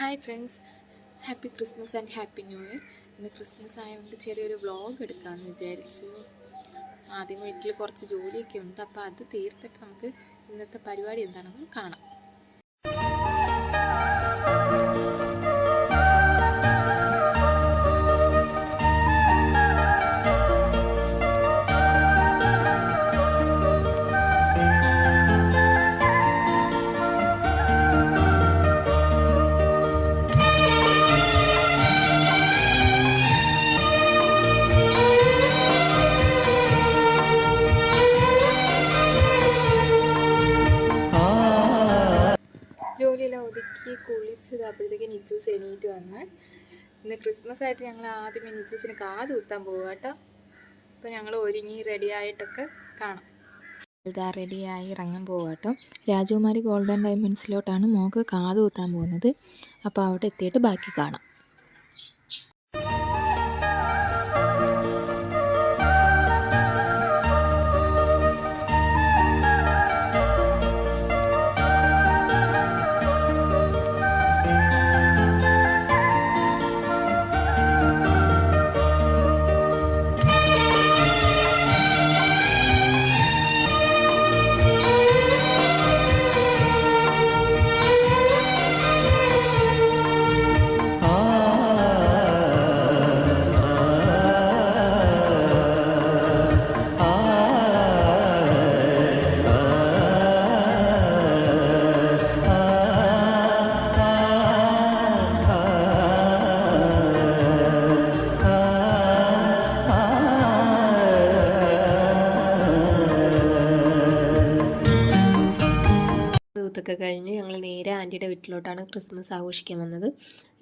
Hi friends, happy Christmas and happy new year. ഇന്ന് Christmas ആയതുകൊണ്ട് ചെറിയൊരു വ്ളോഗ് എടുക്കാമെന്ന് വിചാരിച്ചു. ആദ്യം വീട്ടിൽ കുറച്ച് ജോലിയൊക്കെ ഉണ്ട്, അപ്പോൾ അത് തീർത്തിട്ട് നമുക്ക് ഇന്നത്തെ പരിപാടി എന്താണെന്ന് കാണാം. ജോലിയെല്ലാം ഒതുക്കി കുളിച്ചത് അപ്പോഴത്തേക്ക് നിച്ചൂസ് എണീറ്റ് വന്ന്. ഇന്ന് ക്രിസ്മസ് ആയിട്ട് ഞങ്ങൾ ആദ്യമേ നിച്ചൂസിന് കാത് കുത്താൻ പോകുക കേട്ടോ. അപ്പോൾ ഞങ്ങൾ ഒരുങ്ങി റെഡിയായിട്ടൊക്കെ കാണാം. ഇതാ റെഡിയായി ഇറങ്ങാൻ പോകുക കേട്ടോ. രാജകുമാരി ഗോൾഡൻ ഡയമണ്ട്സിലോട്ടാണ് മോൾക്ക് കാത് കുത്താൻ പോകുന്നത്. അപ്പോൾ അവിടെ എത്തിയിട്ട് ബാക്കി കാണാം. ൊക്കെ കഴിഞ്ഞ് ഞങ്ങൾ നേരെ ആൻറ്റിയുടെ വീട്ടിലോട്ടാണ് ക്രിസ്മസ് ആഘോഷിക്കാൻ വന്നത്.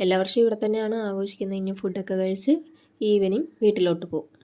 എല്ലാ വർഷവും ഇവിടെ തന്നെയാണ് ആഘോഷിക്കുന്നത്. ഇനി ഫുഡൊക്കെ കഴിച്ച് ഈവനിങ് വീട്ടിലോട്ട് പോകും.